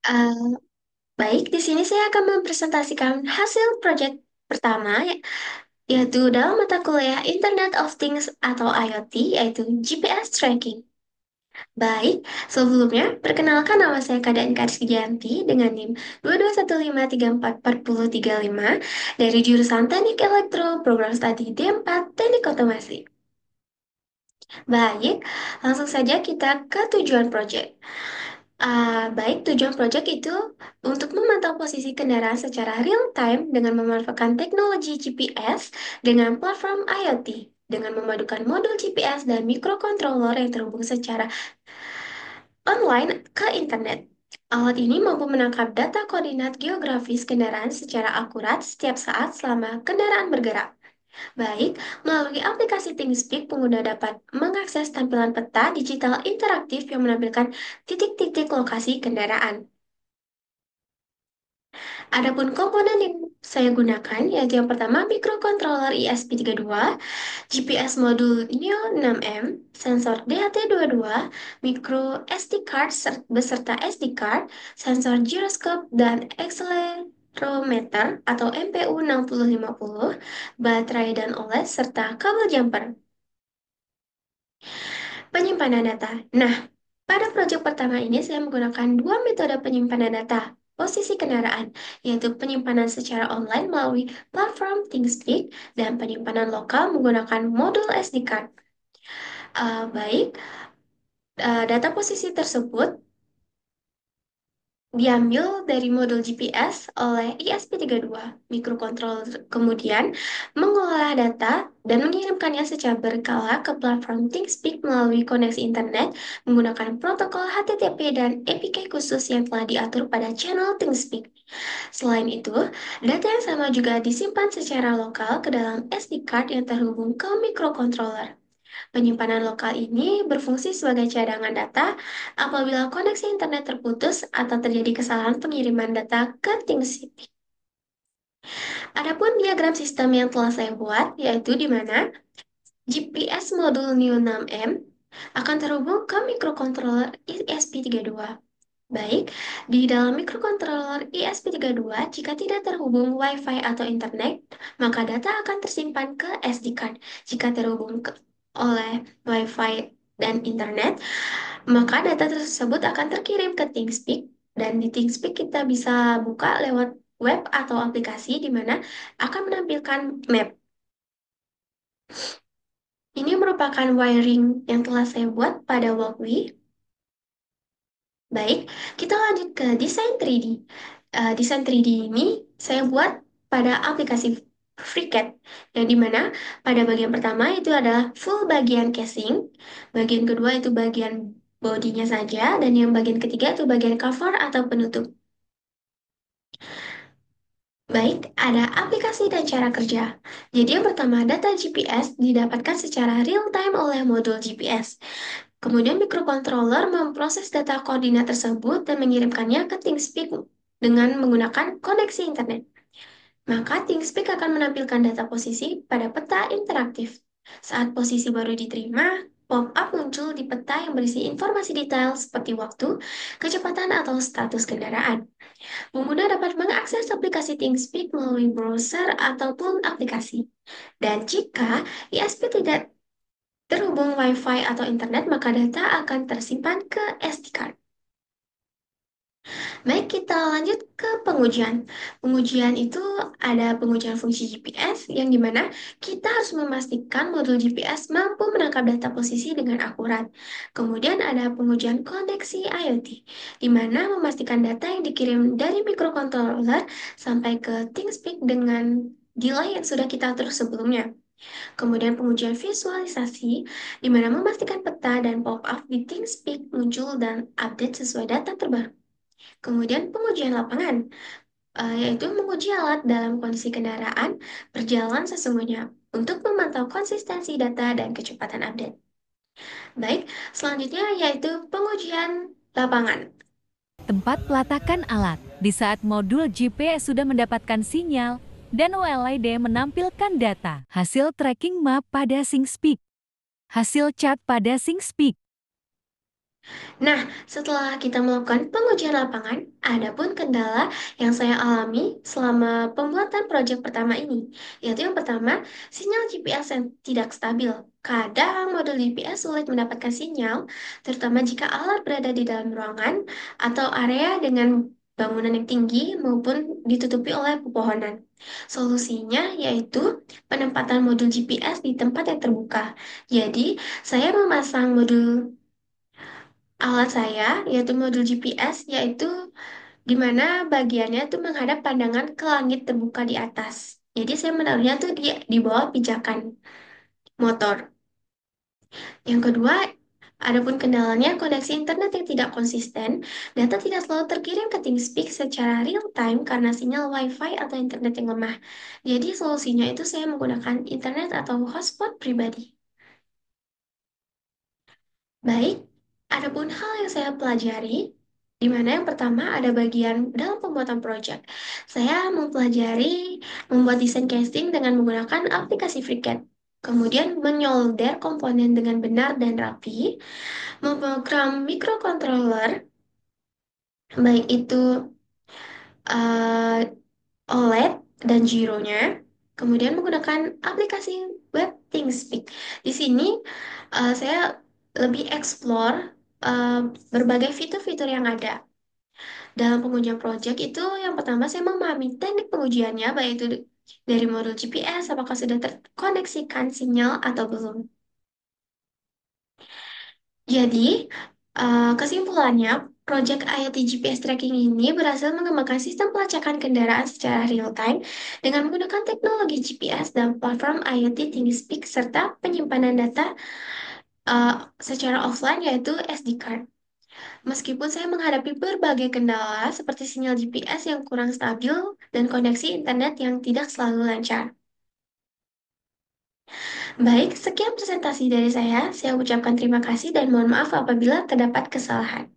Eh, Baik, di sini saya akan mempresentasikan hasil proyek pertama, yaitu dalam mata kuliah Internet of Things atau IoT, yaitu GPS tracking. Baik, sebelumnya, perkenalkan nama saya Kadaan Karsgianti dengan NIM 221534435 dari jurusan Teknik Elektro, Program Studi D4, Teknik Otomasi. Baik, langsung saja kita ke tujuan proyek. Baik, tujuan proyek itu untuk memantau posisi kendaraan secara real time dengan memanfaatkan teknologi GPS dengan platform IoT, dengan memadukan modul GPS dan mikrokontroler yang terhubung secara online ke internet. Alat ini mampu menangkap data koordinat geografis kendaraan secara akurat setiap saat selama kendaraan bergerak. Baik, melalui aplikasi ThingSpeak, pengguna dapat mengakses tampilan peta digital interaktif yang menampilkan titik-titik lokasi kendaraan. Adapun komponen yang saya gunakan yaitu yang pertama microcontroller ESP32, GPS modul Neo 6M, sensor DHT22, micro SD card beserta SD card, sensor gyroscope dan accelerometer atau MPU 6050, baterai dan OLED serta kabel jumper. Penyimpanan data. Nah, pada proyek pertama ini saya menggunakan dua metode penyimpanan data posisi kendaraan, yaitu penyimpanan secara online melalui platform ThingSpeak dan penyimpanan lokal menggunakan modul SD card. Baik, data posisi tersebut diambil dari modul GPS oleh ESP32 microcontroller, kemudian mengolah data dan mengirimkannya secara berkala ke platform ThingSpeak melalui koneksi internet menggunakan protokol HTTP dan APK khusus yang telah diatur pada channel ThingSpeak. Selain itu, data yang sama juga disimpan secara lokal ke dalam SD card yang terhubung ke microcontroller. Penyimpanan lokal ini berfungsi sebagai cadangan data apabila koneksi internet terputus atau terjadi kesalahan pengiriman data ke ThingSpeak. Adapun diagram sistem yang telah saya buat, yaitu di mana GPS modul Neo 6M akan terhubung ke microcontroller ESP32. Baik, di dalam microcontroller ESP32, jika tidak terhubung Wi-Fi atau internet, maka data akan tersimpan ke SD card. Jika terhubung oleh Wi-Fi dan internet, maka data tersebut akan terkirim ke ThingSpeak, dan di ThingSpeak kita bisa buka lewat web atau aplikasi di mana akan menampilkan map. Ini merupakan wiring yang telah saya buat pada Walkme. Baik, kita lanjut ke desain 3D. Desain 3D ini saya buat pada aplikasi FreeCAD, yang dimana pada bagian pertama itu adalah full bagian casing, bagian kedua itu bagian bodinya saja, dan yang bagian ketiga itu bagian cover atau penutup. Baik, ada aplikasi dan cara kerja. Jadi yang pertama, data GPS didapatkan secara real time oleh modul GPS. Kemudian mikrocontroller memproses data koordinat tersebut dan mengirimkannya ke ThingSpeak dengan menggunakan koneksi internet. Maka ThingSpeak akan menampilkan data posisi pada peta interaktif. Saat posisi baru diterima, pop-up muncul di peta yang berisi informasi detail seperti waktu, kecepatan, atau status kendaraan. Pengguna dapat mengakses aplikasi ThingSpeak melalui browser ataupun aplikasi. Dan jika ISP tidak terhubung Wi-Fi atau internet, maka data akan tersimpan ke SD card. Baik, kita lanjut ke pengujian. Pengujian itu ada pengujian fungsi GPS yang dimana kita harus memastikan modul GPS mampu menangkap data posisi dengan akurat. Kemudian ada pengujian koneksi IoT, di mana memastikan data yang dikirim dari microcontroller sampai ke ThingSpeak dengan delay yang sudah kita atur sebelumnya. Kemudian pengujian visualisasi, di mana memastikan peta dan pop-up di ThingSpeak muncul dan update sesuai data terbaru. Kemudian pengujian lapangan, yaitu menguji alat dalam kondisi kendaraan berjalan sesungguhnya untuk memantau konsistensi data dan kecepatan update. Baik, selanjutnya yaitu pengujian lapangan. Tempat pelatakan alat. Di saat modul GPS sudah mendapatkan sinyal dan OLED menampilkan data. Hasil tracking map pada ThingSpeak. Hasil cat pada ThingSpeak. Nah, setelah kita melakukan pengujian lapangan, ada pun kendala yang saya alami selama pembuatan proyek pertama ini, yaitu yang pertama, sinyal GPS yang tidak stabil. Kadang modul GPS sulit mendapatkan sinyal, terutama jika alat berada di dalam ruangan atau area dengan bangunan yang tinggi maupun ditutupi oleh pepohonan. Solusinya yaitu penempatan modul GPS di tempat yang terbuka. Jadi, saya memasang modul alat saya, yaitu modul GPS, yaitu di mana bagiannya tuh menghadap pandangan ke langit terbuka di atas. Jadi saya menaruhnya tuh di bawah pijakan motor. Yang kedua, adapun kendalanya koneksi internet yang tidak konsisten, data tidak selalu terkirim ke TeamSpeak secara real time karena sinyal WiFi atau internet yang lemah. Jadi solusinya itu saya menggunakan internet atau hotspot pribadi. Baik, adapun hal yang saya pelajari, di mana yang pertama ada bagian dalam pembuatan project. Saya mempelajari membuat desain casing dengan menggunakan aplikasi FreeCAD. Kemudian menyolder komponen dengan benar dan rapi, memprogram microcontroller, baik itu eh, OLED dan Giro-nya, kemudian menggunakan aplikasi web ThinkSpeak. Di sini saya lebih explore eh, berbagai fitur-fitur yang ada. Dalam pengujian project itu yang pertama saya memahami teknik pengujiannya, baik itu dari modul GPS, apakah sudah terkoneksikan sinyal atau belum. Jadi, kesimpulannya, Project IoT GPS Tracking ini berhasil mengembangkan sistem pelacakan kendaraan secara real-time dengan menggunakan teknologi GPS dan platform IoT ThinkSpeak serta penyimpanan data eh, secara offline yaitu SD card. Meskipun saya menghadapi berbagai kendala seperti sinyal GPS yang kurang stabil dan koneksi internet yang tidak selalu lancar. Baik, sekian presentasi dari saya. Saya ucapkan terima kasih dan mohon maaf apabila terdapat kesalahan.